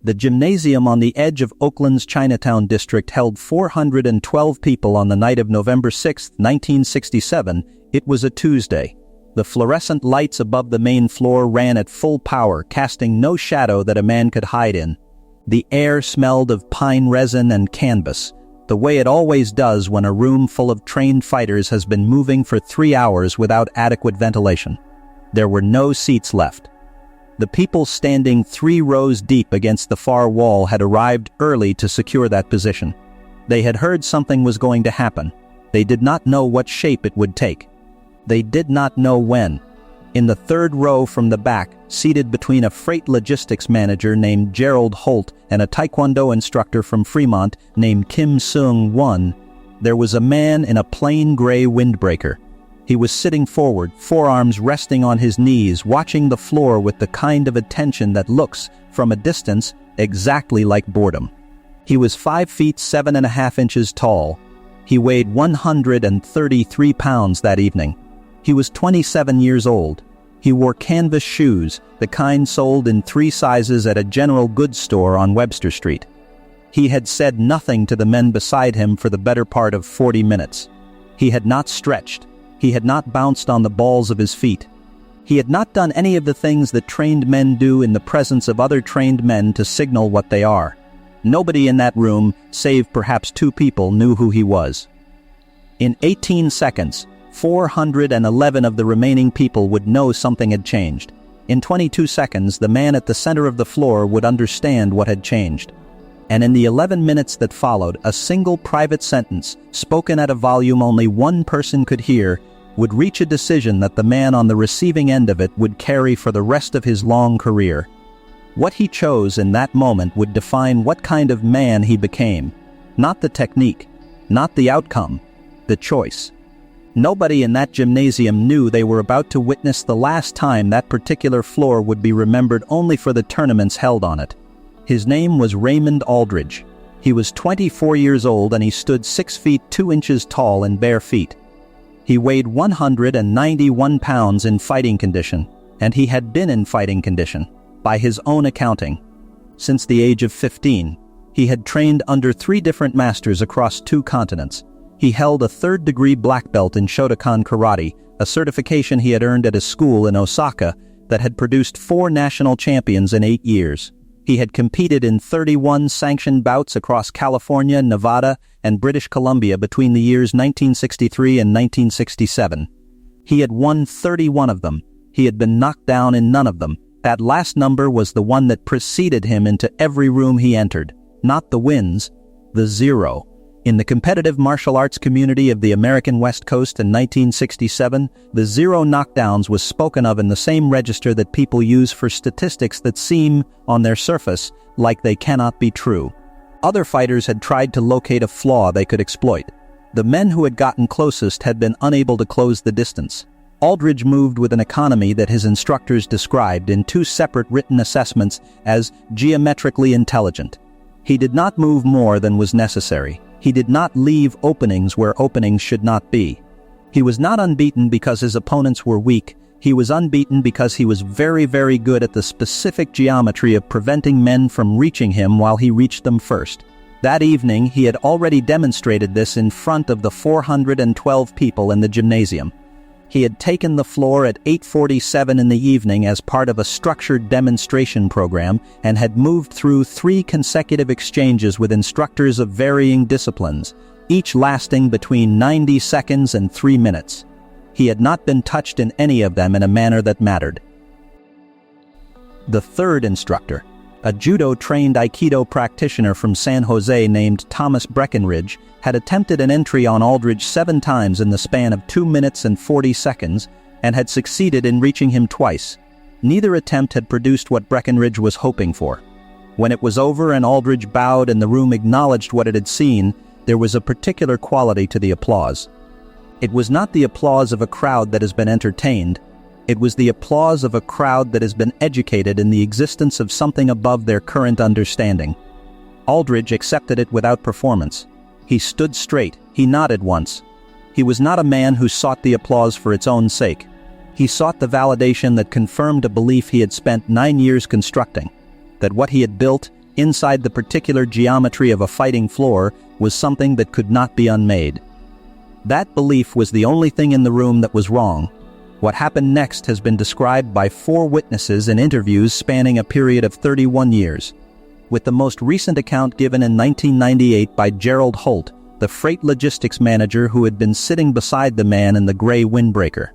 The gymnasium on the edge of Oakland's Chinatown district held 412 people on the night of November 6, 1967. It was a Tuesday. The fluorescent lights above the main floor ran at full power, casting no shadow that a man could hide in. The air smelled of pine resin and canvas, the way it always does when a room full of trained fighters has been moving for 3 hours without adequate ventilation. There were no seats left. The people standing 3 rows deep against the far wall had arrived early to secure that position. They had heard something was going to happen. They did not know what shape it would take. They did not know when. In the 3rd row from the back, seated between a freight logistics manager named Gerald Holt and a taekwondo instructor from Fremont named Kim Seung-won, there was a man in a plain gray windbreaker. He was sitting forward, forearms resting on his knees, watching the floor with the kind of attention that looks, from a distance, exactly like boredom. He was 5 feet 7.5 inches tall. He weighed 133 pounds that evening. He was 27 years old. He wore canvas shoes, the kind sold in 3 sizes at a general goods store on Webster Street. He had said nothing to the men beside him for the better part of 40 minutes. He had not stretched. He had not bounced on the balls of his feet. He had not done any of the things that trained men do in the presence of other trained men to signal what they are. Nobody in that room, save perhaps 2 people, knew who he was. In 18 seconds, 411 of the remaining people would know something had changed. In 22 seconds, the man at the center of the floor would understand what had changed. And in the 11 minutes that followed, a single private sentence, spoken at a volume only one person could hear, would reach a decision that the man on the receiving end of it would carry for the rest of his long career. What he chose in that moment would define what kind of man he became. Not the technique, not the outcome, the choice. Nobody in that gymnasium knew they were about to witness the last time that particular floor would be remembered only for the tournaments held on it. His name was Raymond Aldridge. He was 24 years old and he stood 6 feet 2 inches tall in bare feet. He weighed 191 pounds in fighting condition, and he had been in fighting condition, by his own accounting, since the age of 15. He had trained under 3 different masters across 2 continents. He held a 3rd-degree black belt in Shotokan karate, a certification he had earned at a school in Osaka that had produced 4 national champions in 8 years. He had competed in 31 sanctioned bouts across California, Nevada, and British Columbia between the years 1963 and 1967. He had won 31 of them. He had been knocked down in none of them. That last number was the one that preceded him into every room he entered. Not the wins, the 0. In the competitive martial arts community of the American West Coast in 1967, the 0 knockdowns was spoken of in the same register that people use for statistics that seem, on their surface, like they cannot be true. Other fighters had tried to locate a flaw they could exploit. The men who had gotten closest had been unable to close the distance. Aldridge moved with an economy that his instructors described in 2 separate written assessments as geometrically intelligent. He did not move more than was necessary. He did not leave openings where openings should not be. He was not unbeaten because his opponents were weak. He was unbeaten because he was very, very good at the specific geometry of preventing men from reaching him while he reached them first. That evening, he had already demonstrated this in front of the 412 people in the gymnasium. He had taken the floor at 8:47 in the evening as part of a structured demonstration program and had moved through 3 consecutive exchanges with instructors of varying disciplines, each lasting between 90 seconds and 3 minutes. He had not been touched in any of them in a manner that mattered. The 3rd instructor, a judo-trained Aikido practitioner from San Jose named Thomas Breckenridge, had attempted an entry on Aldridge 7 times in the span of 2 minutes and 40 seconds and had succeeded in reaching him twice. Neither attempt had produced what Breckenridge was hoping for. When it was over and Aldridge bowed and the room acknowledged what it had seen, there was a particular quality to the applause. It was not the applause of a crowd that has been entertained. It was the applause of a crowd that has been educated in the existence of something above their current understanding. Aldridge accepted it without performance. He stood straight. He nodded once. He was not a man who sought the applause for its own sake. He sought the validation that confirmed a belief he had spent 9 years constructing, that what he had built, Inside the particular geometry of a fighting floor was something that could not be unmade. That belief was the only thing in the room that was wrong. What happened next has been described by 4 witnesses in interviews spanning a period of 31 years. With the most recent account given in 1998 by Gerald Holt, the freight logistics manager who had been sitting beside the man in the gray windbreaker.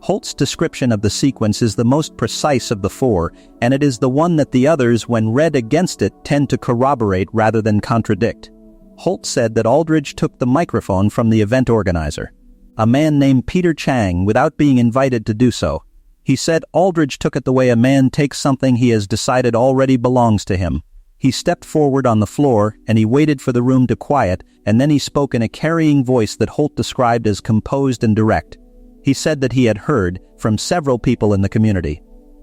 Holt's description of the sequence is the most precise of the 4, and it is the one that the others, when read against it, tend to corroborate rather than contradict. Holt said that Aldridge took the microphone from the event organizer, a man named Peter Chang, without being invited to do so. He said Aldridge took it the way a man takes something he has decided already belongs to him. He stepped forward on the floor, and he waited for the room to quiet, and then he spoke in a carrying voice that Holt described as composed and direct. He said that he had heard, from several people in the community,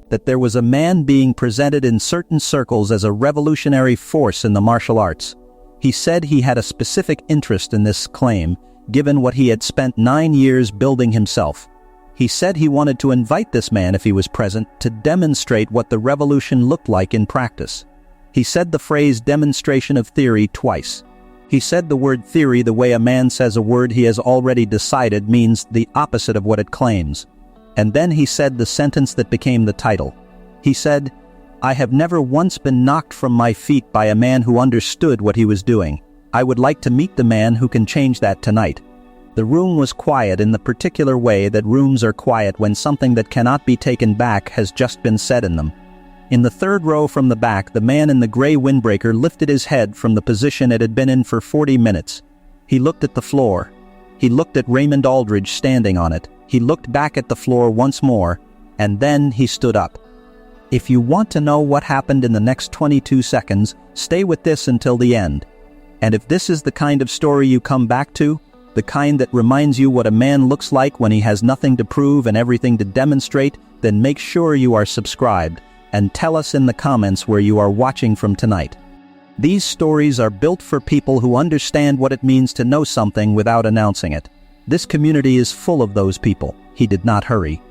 that there was a man being presented in certain circles as a revolutionary force in the martial arts. He said he had a specific interest in this claim, given what he had spent 9 years building himself. He said he wanted to invite this man, if he was present, to demonstrate what the revolution looked like in practice. He said the phrase demonstration of theory twice. He said the word theory the way a man says a word he has already decided means the opposite of what it claims. And then he said the sentence that became the title. He said, "I have never once been knocked from my feet by a man who understood what he was doing. I would like to meet the man who can change that tonight." The room was quiet in the particular way that rooms are quiet when something that cannot be taken back has just been said in them. In the 3rd row from the back, the man in the gray windbreaker lifted his head from the position it had been in for 40 minutes. He looked at the floor. He looked at Raymond Aldridge standing on it. He looked back at the floor once more, and then he stood up. If you want to know what happened in the next 22 seconds, stay with this until the end. And if this is the kind of story you come back to, the kind that reminds you what a man looks like when he has nothing to prove and everything to demonstrate, then make sure you are subscribed. And tell us in the comments where you are watching from tonight. These stories are built for people who understand what it means to know something without announcing it. This community is full of those people. He did not hurry.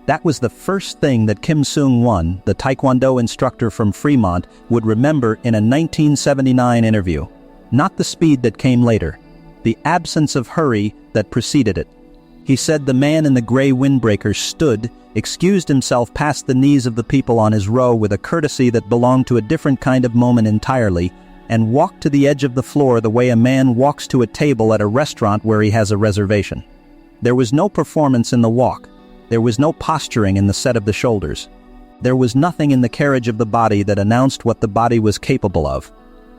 That was the first thing that Kim Seung-won, the Taekwondo instructor from Fremont, would remember in a 1979 interview. Not the speed that came later, the absence of hurry that preceded it. He said the man in the gray windbreaker stood, excused himself past the knees of the people on his row with a courtesy that belonged to a different kind of moment entirely, and walked to the edge of the floor the way a man walks to a table at a restaurant where he has a reservation. There was no performance in the walk. There was no posturing in the set of the shoulders. There was nothing in the carriage of the body that announced what the body was capable of.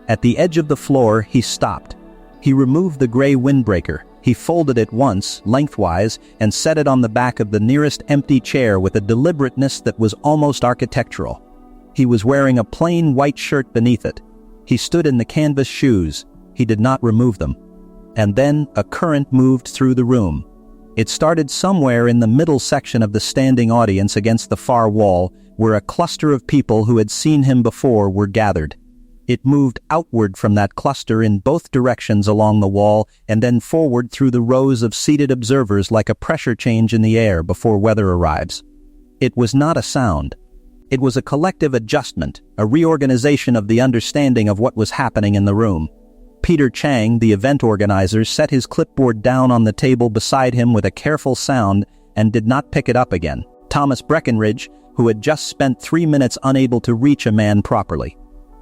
At the edge of the floor, he stopped. He removed the gray windbreaker. He folded it once, lengthwise, and set it on the back of the nearest empty chair with a deliberateness that was almost architectural. He was wearing a plain white shirt beneath it. He stood in the canvas shoes. He did not remove them. And then a current moved through the room. It started somewhere in the middle section of the standing audience against the far wall, where a cluster of people who had seen him before were gathered. It moved outward from that cluster in both directions along the wall and then forward through the rows of seated observers like a pressure change in the air before weather arrives. It was not a sound. It was a collective adjustment, a reorganization of the understanding of what was happening in the room. Peter Chang, the event organizer, set his clipboard down on the table beside him with a careful sound and did not pick it up again. Thomas Breckenridge, who had just spent 3 minutes unable to reach a man properly,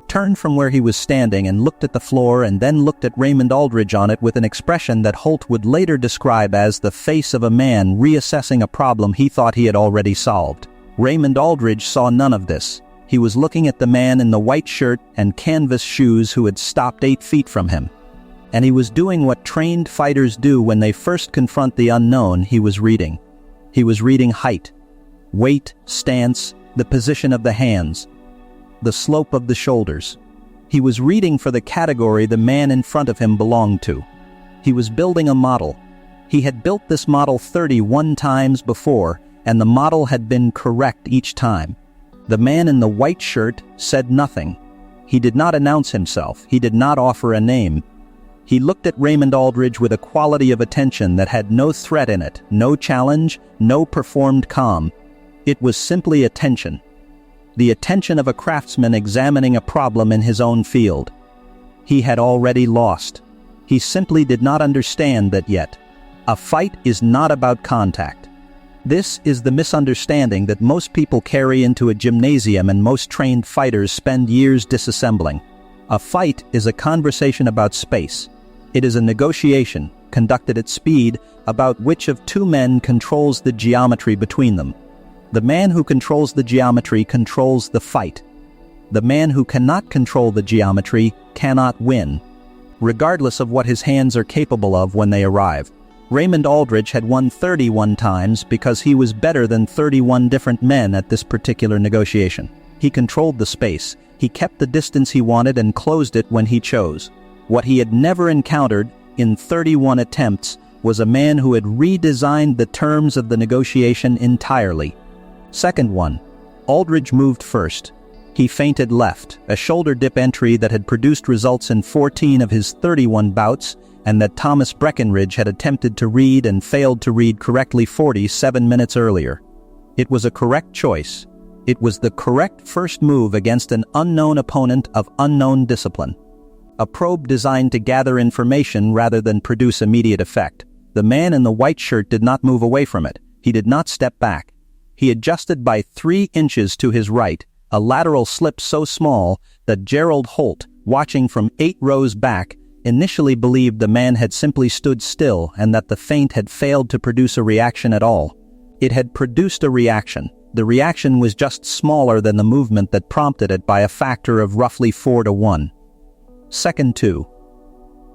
turned from where he was standing and looked at the floor and then looked at Raymond Aldridge on it with an expression that Holt would later describe as the face of a man reassessing a problem he thought he had already solved. Raymond Aldridge saw none of this. He was looking at the man in the white shirt and canvas shoes who had stopped 8 feet from him. And he was doing what trained fighters do when they first confront the unknown. He was reading. He was reading height, weight, stance, the position of the hands, the slope of the shoulders. He was reading for the category the man in front of him belonged to. He was building a model. He had built this model 31 times before, and the model had been correct each time. The man in the white shirt said nothing. He did not announce himself. He did not offer a name. He looked at Raymond Aldridge with a quality of attention that had no threat in it, no challenge, no performed calm. It was simply attention. the attention of a craftsman examining a problem in his own field. He had already lost. He simply did not understand that yet. A fight is not about contact. This is the misunderstanding that most people carry into a gymnasium and most trained fighters spend years disassembling. A fight is a conversation about space. It is a negotiation, conducted at speed, about which of two men controls the geometry between them. The man who controls the geometry controls the fight. The man who cannot control the geometry cannot win, regardless of what his hands are capable of when they arrive. Raymond Aldridge had won 31 times because he was better than 31 different men at this particular negotiation. He controlled the space. He kept the distance he wanted and closed it when he chose. What he had never encountered in 31 attempts was a man who had redesigned the terms of the negotiation entirely. Second one, Aldridge moved first. He feinted left, a shoulder dip entry that had produced results in 14 of his 31 bouts, and that Thomas Breckenridge had attempted to read and failed to read correctly 47 minutes earlier. It was a correct choice. It was the correct first move against an unknown opponent of unknown discipline. A probe designed to gather information rather than produce immediate effect. The man in the white shirt did not move away from it. He did not step back. He adjusted by 3 inches to his right, a lateral slip so small that Gerald Holt, watching from 8 rows back, initially believed the man had simply stood still and that the feint had failed to produce a reaction at all. It had produced a reaction. The reaction was just smaller than the movement that prompted it by a factor of roughly 4 to 1. Second 2.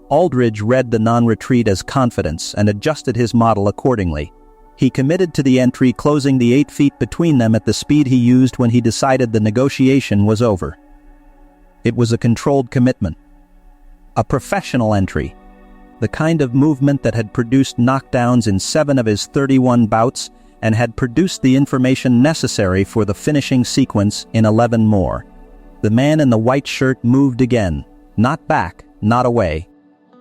Aldridge read the non-retreat as confidence and adjusted his model accordingly. He committed to the entry, closing the 8 feet between them at the speed he used when he decided the negotiation was over. It was a controlled commitment. A professional entry. The kind of movement that had produced knockdowns in 7 of his 31 bouts and had produced the information necessary for the finishing sequence in 11 more. The man in the white shirt moved again, not back, not away.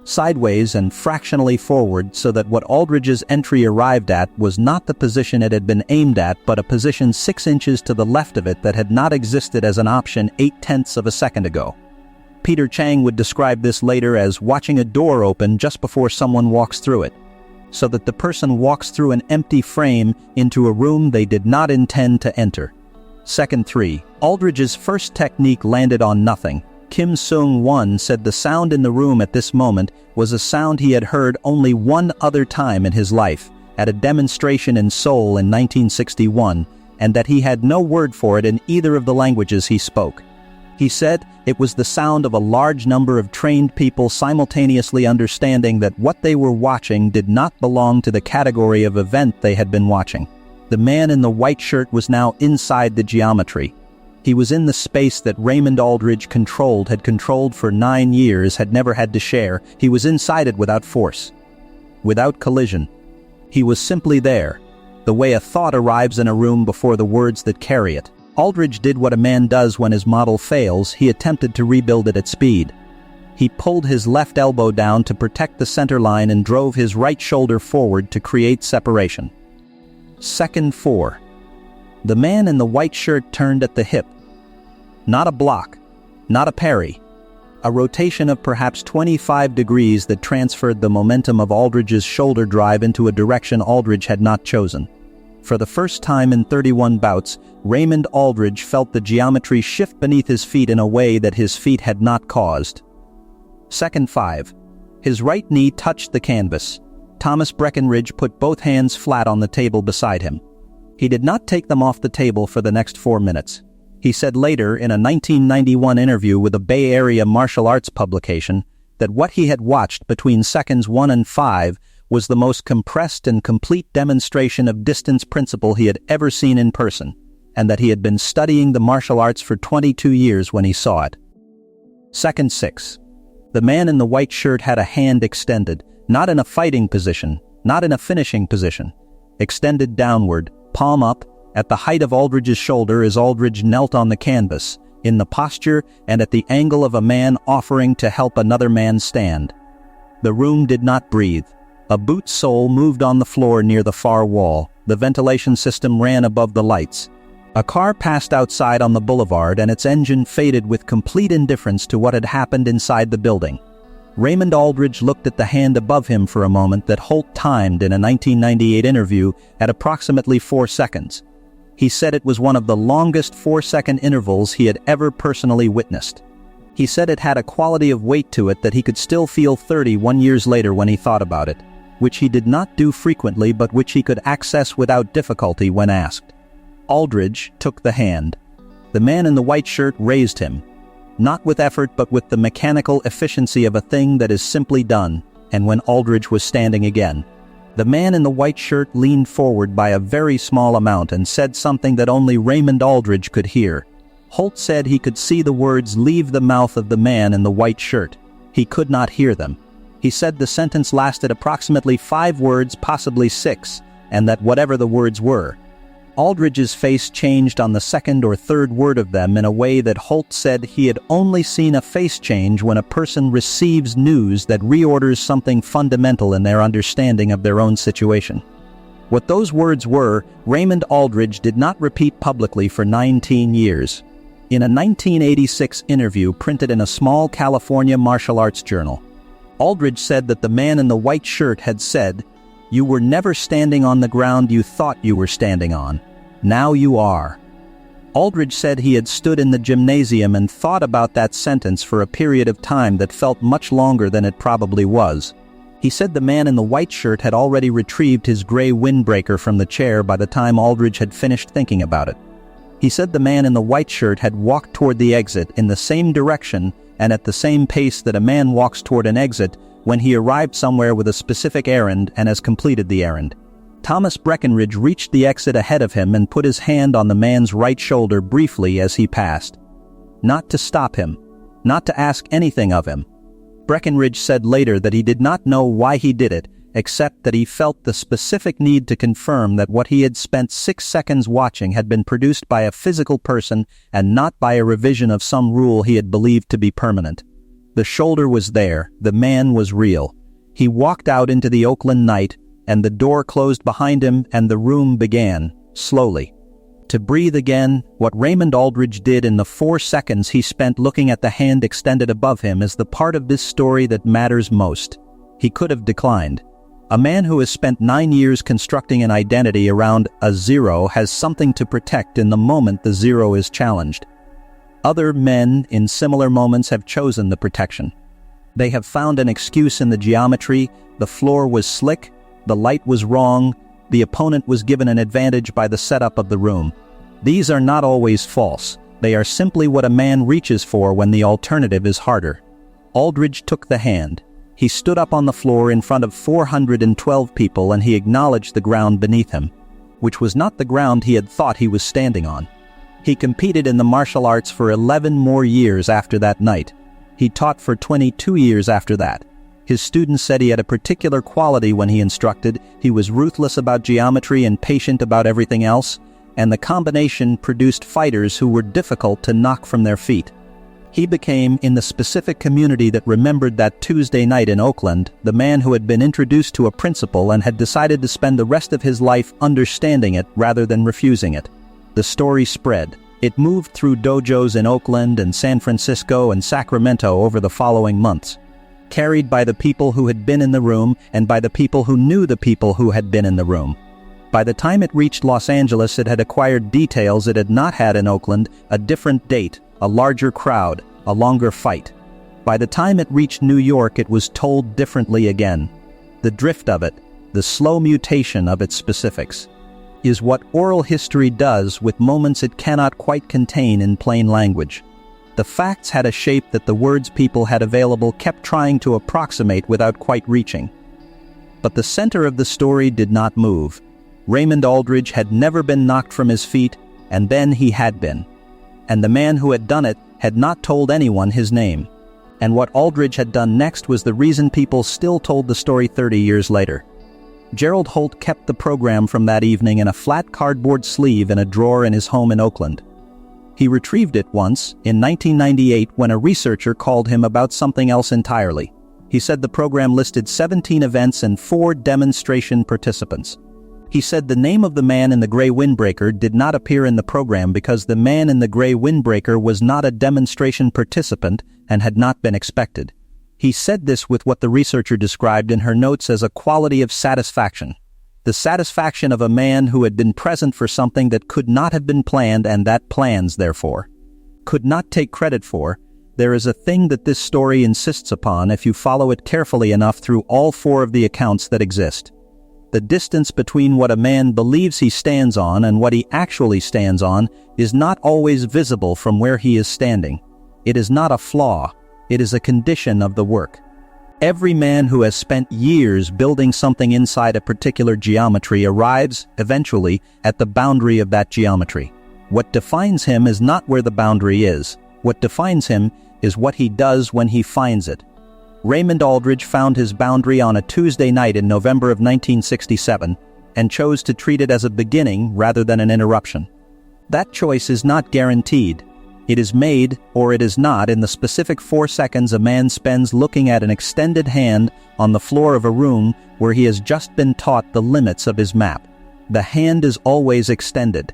Sideways and fractionally forward, so that what Aldridge's entry arrived at was not the position it had been aimed at, but a position 6 inches to the left of it that had not existed as an option 0.8 of a second ago. Peter Chang would describe this later as watching a door open just before someone walks through it, so that the person walks through an empty frame into a room they did not intend to enter. Second 3. Aldridge's first technique landed on nothing. Kim Seung-won said the sound in the room at this moment was a sound he had heard only one other time in his life, at a demonstration in Seoul in 1961, and that he had no word for it in either of the languages he spoke. He said it was the sound of a large number of trained people simultaneously understanding that what they were watching did not belong to the category of event they had been watching. The man in the white shirt was now inside the geometry. He was in the space that Raymond Aldridge had controlled for 9 years, had never had to share. He was inside it without force, without collision. He was simply there, the way a thought arrives in a room before the words that carry it. Aldridge did what a man does when his model fails. He attempted to rebuild it at speed. He pulled his left elbow down to protect the center line and drove his right shoulder forward to create separation. Second 4. The man in the white shirt turned at the hip. Not a block, not a parry. A rotation of perhaps 25 degrees that transferred the momentum of Aldridge's shoulder drive into a direction Aldridge had not chosen. For the first time in 31 bouts, Raymond Aldridge felt the geometry shift beneath his feet in a way that his feet had not caused. Second 5. His right knee touched the canvas. Thomas Breckenridge put both hands flat on the table beside him. He did not take them off the table for the next 4 minutes. He said later in a 1991 interview with a Bay Area martial arts publication that what he had watched between seconds 1 and 5 was the most compressed and complete demonstration of distance principle he had ever seen in person, and that he had been studying the martial arts for 22 years when he saw it. Second 6. The man in the white shirt had a hand extended, not in a fighting position, not in a finishing position, extended downward, palm up, at the height of Aldridge's shoulder as Aldridge knelt on the canvas, in the posture and at the angle of a man offering to help another man stand. The room did not breathe. A boot sole moved on the floor near the far wall. The ventilation system ran above the lights. A car passed outside on the boulevard and its engine faded with complete indifference to what had happened inside the building. Raymond Aldridge looked at the hand above him for a moment that Holt timed in a 1998 interview at approximately 4 seconds. He said it was one of the longest 4-second intervals he had ever personally witnessed. He said it had a quality of weight to it that he could still feel 31 years later when he thought about it, which he did not do frequently but which he could access without difficulty when asked. Aldridge took the hand. The man in the white shirt raised him, not with effort but with the mechanical efficiency of a thing that is simply done, and when Aldridge was standing again, the man in the white shirt leaned forward by a very small amount and said something that only Raymond Aldridge could hear. Holt said he could see the words leave the mouth of the man in the white shirt. He could not hear them. He said the sentence lasted approximately 5 words, possibly 6, and that whatever the words were, Aldridge's face changed on the second or third word of them in a way that Holt said he had only seen a face change when a person receives news that reorders something fundamental in their understanding of their own situation. What those words were, Raymond Aldridge did not repeat publicly for 19 years. In a 1986 interview printed in a small California martial arts journal, Aldridge said that the man in the white shirt had said, "You were never standing on the ground you thought you were standing on. Now you are." Aldridge said he had stood in the gymnasium and thought about that sentence for a period of time that felt much longer than it probably was. He said the man in the white shirt had already retrieved his gray windbreaker from the chair by the time Aldridge had finished thinking about it. He said the man in the white shirt had walked toward the exit in the same direction and at the same pace that a man walks toward an exit when he arrived somewhere with a specific errand and has completed the errand. Thomas Breckenridge reached the exit ahead of him and put his hand on the man's right shoulder briefly as he passed. Not to stop him, not to ask anything of him. Breckenridge said later that he did not know why he did it, except that he felt the specific need to confirm that what he had spent 6 seconds watching had been produced by a physical person and not by a revision of some rule he had believed to be permanent. The shoulder was there, the man was real. He walked out into the Oakland night, and the door closed behind him and the room began, slowly, to breathe again. What Raymond Aldridge did in the 4 seconds he spent looking at the hand extended above him is the part of this story that matters most. He could have declined. A man who has spent 9 years constructing an identity around a zero has something to protect in the moment the zero is challenged. Other men in similar moments have chosen the protection. They have found an excuse in the geometry, the floor was slick, the light was wrong, the opponent was given an advantage by the setup of the room. These are not always false. They are simply what a man reaches for when the alternative is harder. Aldridge took the hand. He stood up on the floor in front of 412 people and he acknowledged the ground beneath him, which was not the ground he had thought he was standing on. He competed in the martial arts for 11 more years after that night. He taught for 22 years after that. His students said he had a particular quality when he instructed. He was ruthless about geometry and patient about everything else, and the combination produced fighters who were difficult to knock from their feet. He became, in the specific community that remembered that Tuesday night in Oakland, the man who had been introduced to a principle and had decided to spend the rest of his life understanding it rather than refusing it. The story spread. It moved through dojos in Oakland and San Francisco and Sacramento over the following months, carried by the people who had been in the room and by the people who knew the people who had been in the room. By the time it reached Los Angeles, it had acquired details it had not had in Oakland: a different date, a larger crowd, a longer fight. By the time it reached New York, it was told differently again. The drift of it, the slow mutation of its specifics, is what oral history does with moments it cannot quite contain in plain language. The facts had a shape that the words people had available kept trying to approximate without quite reaching. But the center of the story did not move. Raymond Aldridge had never been knocked from his feet, and then he had been. And the man who had done it had not told anyone his name. And what Aldridge had done next was the reason people still told the story 30 years later. Gerald Holt kept the program from that evening in a flat cardboard sleeve in a drawer in his home in Oakland. He retrieved it once, in 1998, when a researcher called him about something else entirely. He said the program listed 17 events and 4 demonstration participants. He said the name of the man in the gray windbreaker did not appear in the program because the man in the gray windbreaker was not a demonstration participant and had not been expected. He said this with what the researcher described in her notes as a quality of satisfaction. The satisfaction of a man who had been present for something that could not have been planned and that plans, therefore, could not take credit for. There is a thing that this story insists upon if you follow it carefully enough through all four of the accounts that exist. The distance between what a man believes he stands on and what he actually stands on is not always visible from where he is standing. It is not a flaw, it is a condition of the work. Every man who has spent years building something inside a particular geometry arrives, eventually, at the boundary of that geometry. What defines him is not where the boundary is. What defines him is what he does when he finds it. Raymond Aldridge found his boundary on a Tuesday night in November of 1967 and chose to treat it as a beginning rather than an interruption. That choice is not guaranteed. It is made, or it is not, in the specific 4 seconds a man spends looking at an extended hand on the floor of a room where he has just been taught the limits of his map. The hand is always extended.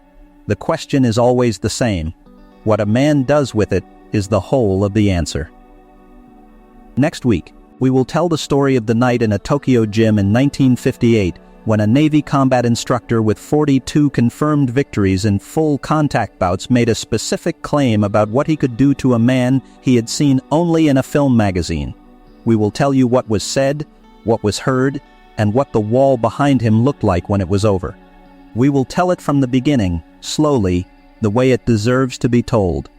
The question is always the same. What a man does with it is the whole of the answer. Next week, we will tell the story of the night in a Tokyo gym in 1958 when a Navy combat instructor with 42 confirmed victories in full contact bouts made a specific claim about what he could do to a man he had seen only in a film magazine. We will tell you what was said, what was heard, and what the wall behind him looked like when it was over. We will tell it from the beginning, slowly, the way it deserves to be told.